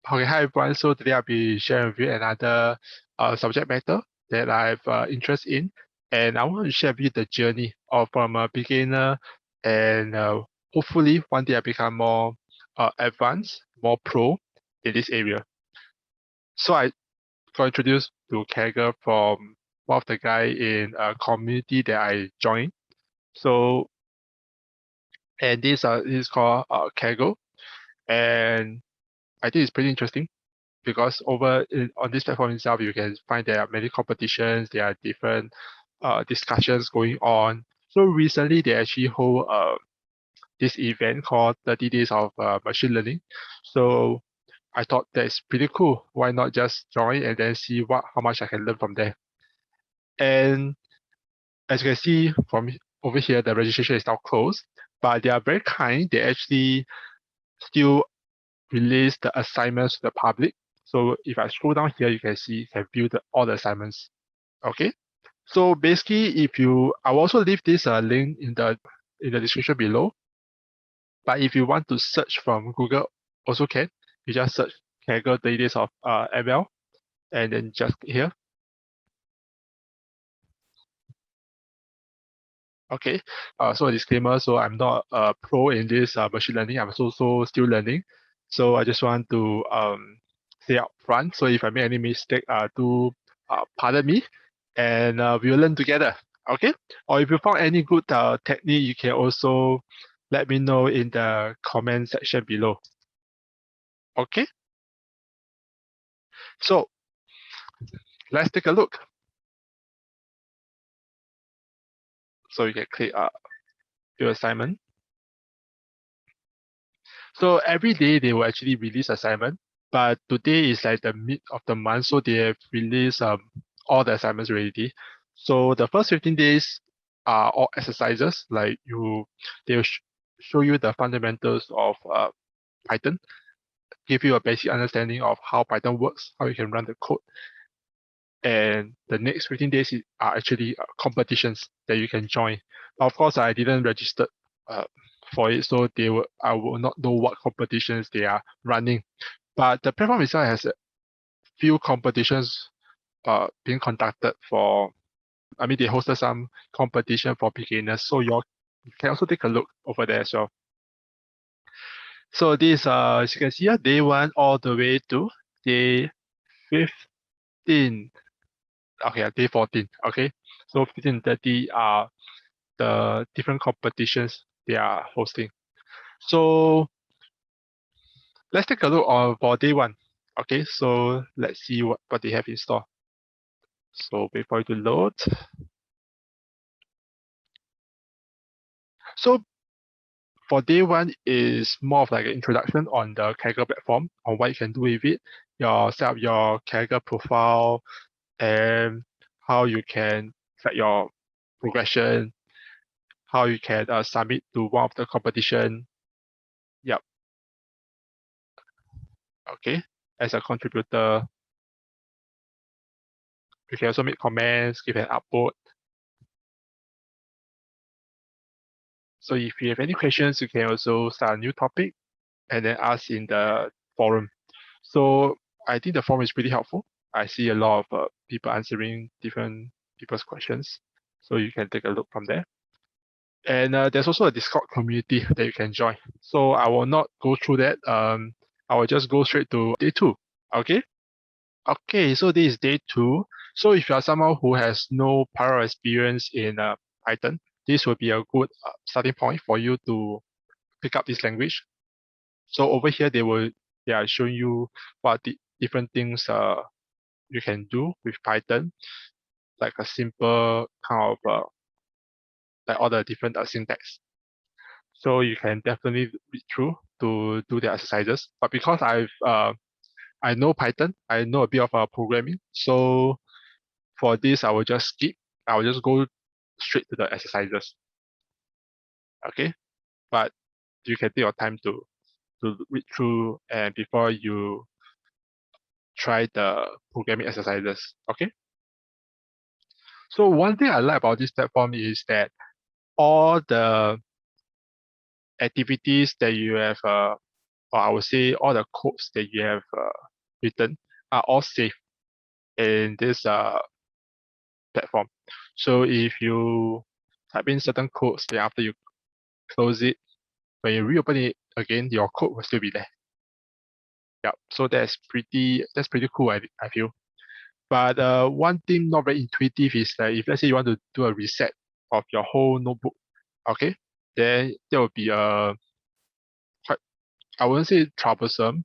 Okay, hi everyone. So today I'll be sharing with you another subject matter that I have interest in, and I want to share with you the journey of from a beginner, and hopefully one day I become more advanced, more pro in this area. So I got introduced to Kaggle from one of the guy in a community that I joined. So and this is called Kaggle, and I think it's pretty interesting, because on this platform itself, you can find there are many competitions, there are different discussions going on. So recently, they actually hold this event called 30 Days of Machine Learning. So I thought that's pretty cool. Why not just join and then see how much I can learn from there? And as you can see from over here, the registration is now closed, but they are very kind. They actually still release the assignments to the public. So if I scroll down here, you can see you can view all the assignments. Okay. So basically, I will also leave this link in the description below. But if you want to search from Google, also can. You just search Kaggle 30 days of ML, and then just here. Okay. So a disclaimer. So I'm not a pro in this machine learning. I'm also still learning. So I just want to say up front. So if I make any mistake, do pardon me, and we'll learn together. Okay. Or if you found any good technique, you can also let me know in the comment section below. Okay. So let's take a look. So you can click your assignment. So every day they will actually release assignment, but today is like the mid of the month, so they have released all the assignments already. So the first 15 days are all exercises, like they'll show you the fundamentals of Python, give you a basic understanding of how Python works, how you can run the code. And the next 15 days are actually competitions that you can join. Of course, I didn't register for it, so I will not know what competitions they are running. But the platform itself has a few competitions being conducted they hosted some competition for beginners, so you can also take a look over there as well. So this, as you can see here, day 1 all the way to day 15. Okay, day 14. Okay, so 15 and 30 are the different competitions they are hosting. So let's take a look for day 1. Okay, so let's see what they have in store. So wait for it to load. So for day 1 is more of like an introduction on the Kaggle platform, on what you can do with it, set up your Kaggle profile, and how you can track your progression, how you can submit to one of the competition. Yep. Okay. As a contributor, you can also make comments, give an upvote. So if you have any questions, you can also start a new topic and then ask in the forum. So I think the forum is pretty helpful. I see a lot of people answering different people's questions. So you can take a look from there. And there's also a Discord community that you can join. So I will not go through that. I will just go straight to day 2. Okay. Okay, so this is day 2. So if you are someone who has no prior experience in Python, this will be a good starting point for you to pick up this language. So over here, they are showing you what the different things you can do with Python, like a simple kind of like all the different syntax. So you can definitely read through to do the exercises. But because I know Python, I know a bit of programming. So for this, I will just skip. I will just go straight to the exercises. Okay, but you can take your time to read through and before you try the programming exercises. Okay. So one thing I like about this platform is that all the activities that you have or I would say all the codes that you have written are all safe in this platform. So if you type in certain codes, then after you close it, when you reopen it again, your code will still be there. Yeah, so that's pretty cool, I feel. But one thing not very intuitive is that if let's say you want to do a reset of your whole notebook, okay, then there will be a quite, I wouldn't say troublesome,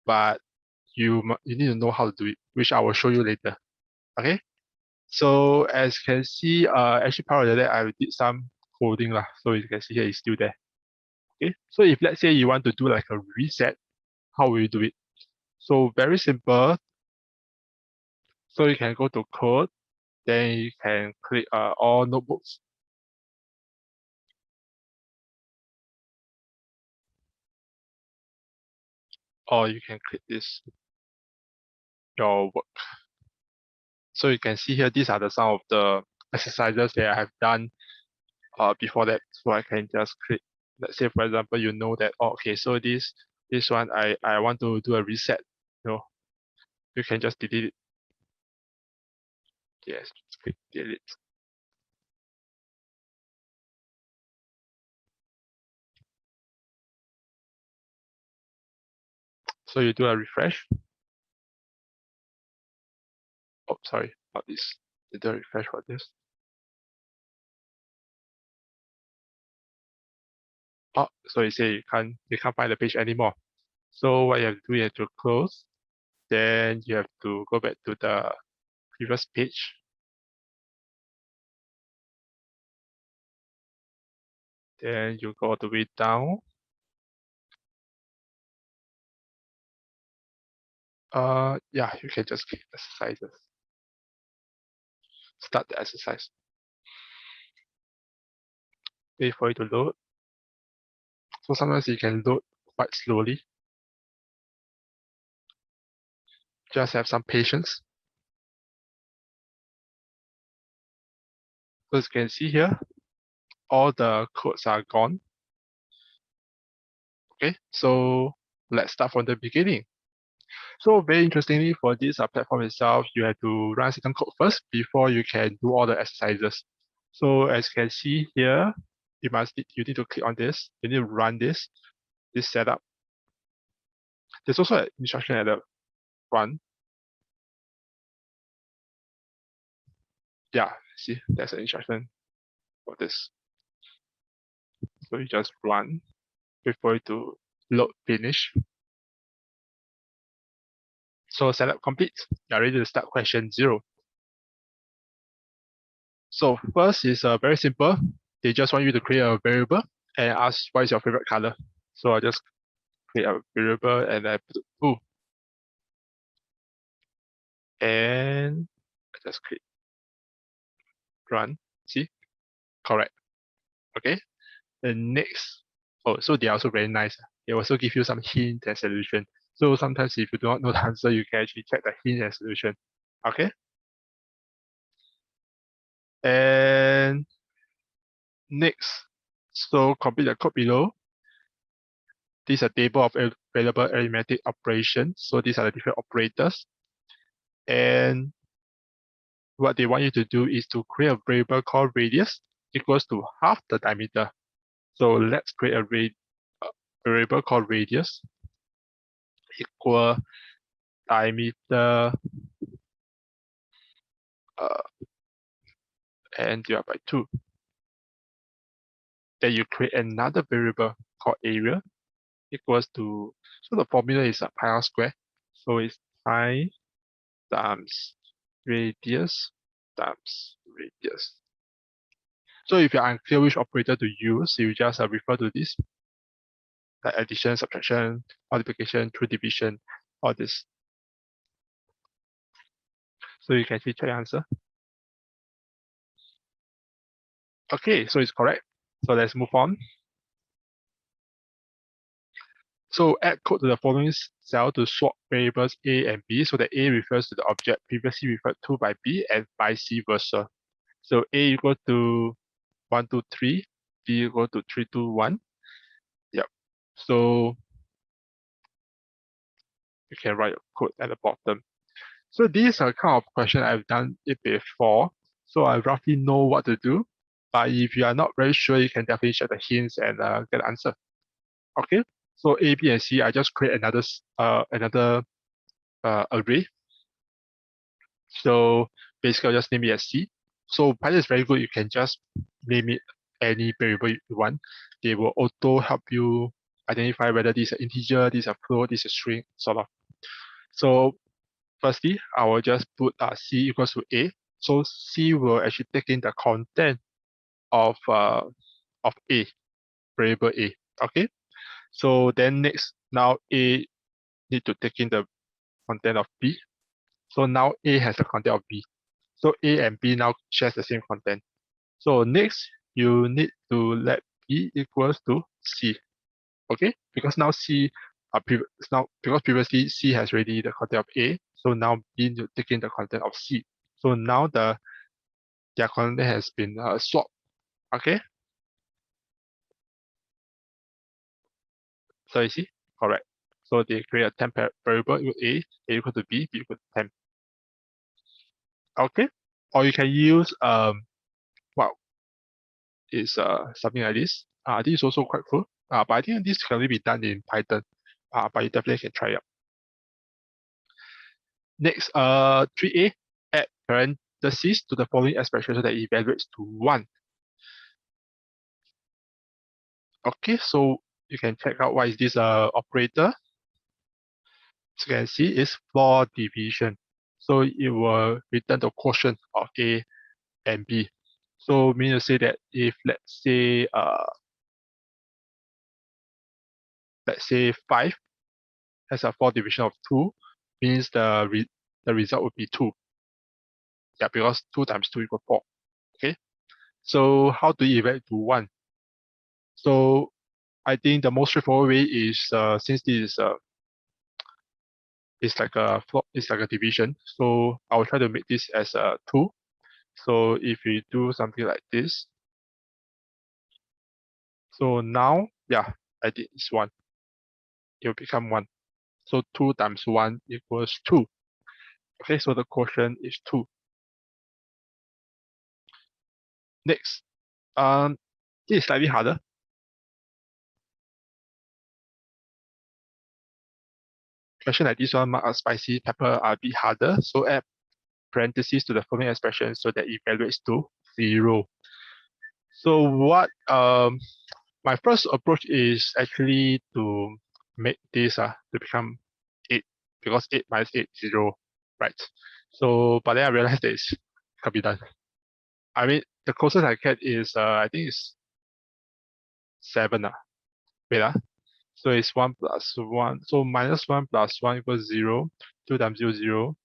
but you need to know how to do it, which I will show you later. Okay. So as you can see, actually part of that I did some coding lah. So you can see here it's still there. Okay. So if let's say you want to do like a reset, how will you do it? So very simple. So you can go to code, then you can click all notebooks. Or you can click this, your work. So you can see here, these are some of the exercises that I have done before that. So I can just click, let's say for example, you know that, oh, okay, so this one I want to do a reset, you can just delete it. Yes, just click delete. So you do a refresh. Oh, sorry, not this. You do a refresh for this. Oh, so you say you can't find the page anymore. So what you have to do, you have to close. Then you have to go back to the previous page. Then you go all the way down. Yeah, you can just click exercises. Start the exercise. Wait for it to load. So sometimes it can load quite slowly. Just have some patience. So as you can see here, all the codes are gone. Okay, so let's start from the beginning. So very interestingly, for this platform itself, you have to run certain code first before you can do all the exercises. So as you can see here, you need to click on this. You need to run this setup. There's also an instruction at the front. Yeah, see, there's an instruction for this. So you just run before it to load finish. So setup complete. You're ready to start question 0. So first is very simple. They just want you to create a variable and ask what is your favorite color. So I just create a variable and I put blue. And I just click run. See? Correct. Okay. The next. Oh, so they are also very nice. They also give you some hint and solution. So sometimes if you do not know the answer, you can actually check the hint and solution. Okay. And next, so complete the code below. This is a table of available arithmetic operations. So these are the different operators. And what they want you to do is to create a variable called radius equals to half the diameter. So let's create a variable called radius equal diameter and divide by 2. Then you create another variable called area equals to, so the formula is pi r square. So it's pi times radius times radius. So if you're unclear which operator to use, you just refer to this, like addition, subtraction, multiplication, through division, all this. So you can actually check the answer. Okay, so it's correct. So let's move on. So add code to the following cell to swap variables A and B. So that A refers to the object previously referred to by B and vice versa. So A equal to 1, 2, 3, B equal to 3, 2, 1. Yep. So you can write your code at the bottom. So these are kind of question I've done it before, so I roughly know what to do. But if you are not very sure, you can definitely check the hints and get the answer. Okay, so A, B, and C, I just create another array. So basically, I'll just name it as C. So Python is very good. You can just name it any variable you want. They will auto help you identify whether this is an integer, this is a float, this is a string, sort of. So firstly, I will just put C equals to A. So C will actually take in the content of A, variable A. Okay. So then next, now A need to take in the content of B. So now A has the content of B. So A and B now shares the same content. So next, you need to let B equals to C. Okay, because now C because previously C has already the content of A, so now B need to take in the content of C. So now their content has been swapped. Okay, so you see, correct. So they create a temp variable equal A equal to B equal to temp. Okay, or you can use well, is something like this. This is also quite cool. But I think this can only be done in Python. But you definitely can try it out. Next, 3A, add parentheses to the following expression so that it evaluates to 1. Okay, so you can check out what is this operator. As you can see, it's for division. So it will return the quotient of A and B. So meaning to say that if let's say 5 has a 4 division of 2, means the result would be 2. Yeah, because 2 times 2 equals 4. Okay. So how do you evaluate to 1? So I think the most straightforward way is since this is like a it's like a division. So I will try to make this as a 2. So if we do something like this, so now yeah, I did this 1. It will become 1. So 2 times 1 equals 2. Okay, so the quotient is 2. Next, this is slightly harder. Question like this one, mark a spicy pepper are a bit harder. So add parentheses to the following expression so that it evaluates to 0. So what my first approach is actually to make this to become 8 because 8 minus 8 is 0, right? So but then I realized that it can't be done. I mean the closest I get is I think it's 7. Wait so it's 1 plus 1. So minus 1 plus 1 equals 0. 2 times 0 0.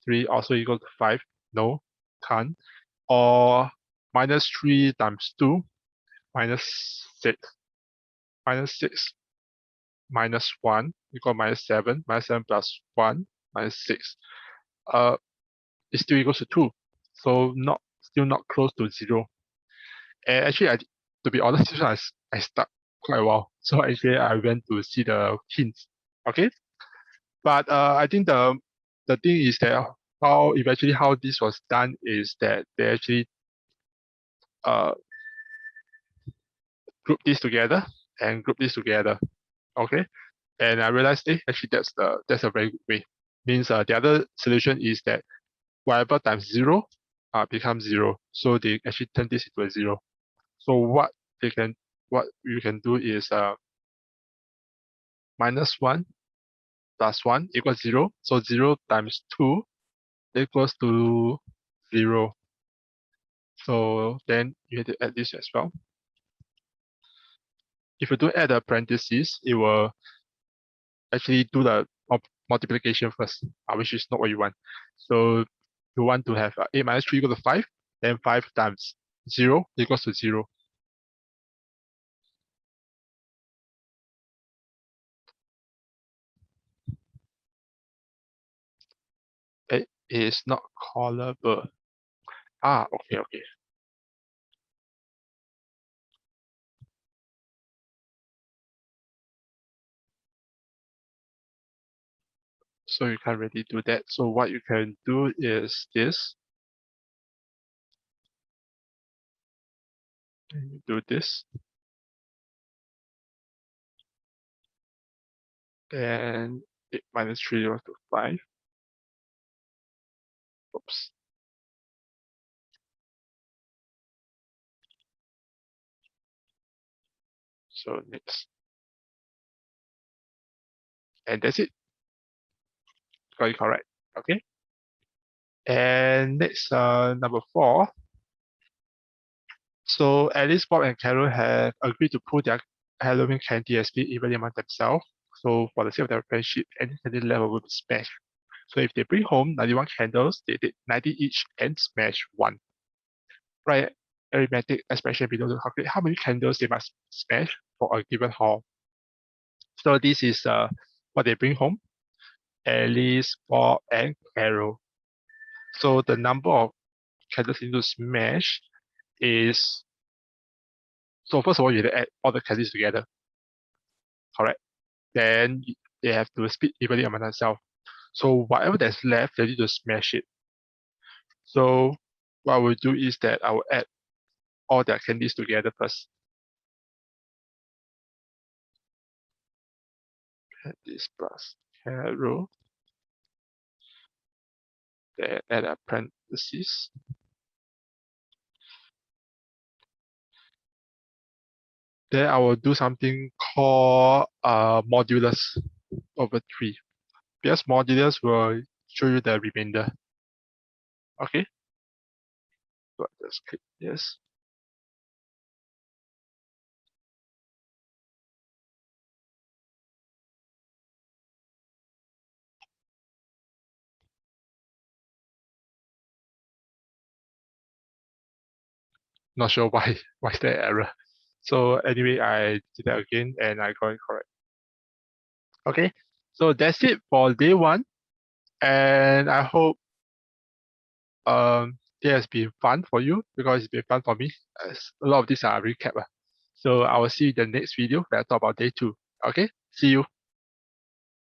3 also equal to 5. No, can't. Or minus 3 times 2 minus 6. Minus 6 minus 1 equal minus 7. Minus 7 plus 1 minus 6. It still equals to 2. So still not close to 0. And actually, to be honest, this one I stuck quite a while. So actually, I went to see the hints. Okay, but I think the thing is that how this was done is that they actually uh group this together and group this together. Okay, and I realized, actually that's a very good way. Means the other solution is that whatever times 0 becomes 0. So they actually turn this into a 0. So what you can do is minus 1 plus 1 equals 0. So 0 times 2 equals to 0. So then you have to add this as well. If you don't add the parentheses, it will actually do the multiplication first, which is not what you want. So you want to have 8 minus 3 equal to 5, then 5 times 0 equals to 0. It is not callable. Okay, okay. So you can't really do that. So what you can do is this. And you do this. And 8 minus 3 equals to 5. Oops. So next. And that's it. Got it correct. Okay. And next, number 4. So Alice, Bob, and Carol have agreed to put their Halloween candy and split evenly among themselves. So for the sake of their friendship, any candy left will be smashed. So if they bring home 91 candles, they take 90 each and smash one. Right, arithmetic expression below to calculate how many candles they must smash for a given hall. So this is what they bring home. Alice, Bob, and Carol. So the number of candles you need to smash is, so first of all, you have to add all the candles together, correct? Then they have to split evenly among themselves. So whatever that's left, they need to smash it. So what I will do is that I will add all their candies together first. Add this plus Carol, then add a parenthesis. Then I will do something called modulus over 3. Because modulus will show you the remainder. Okay, so I just click yes. Not sure why is there error. So anyway, I did that again and I got it correct. Okay, so that's it for day 1. And I hope it has been fun for you because it's been fun for me. As a lot of these are recap. So I will see you in the next video where I talk about day 2. Okay, see you.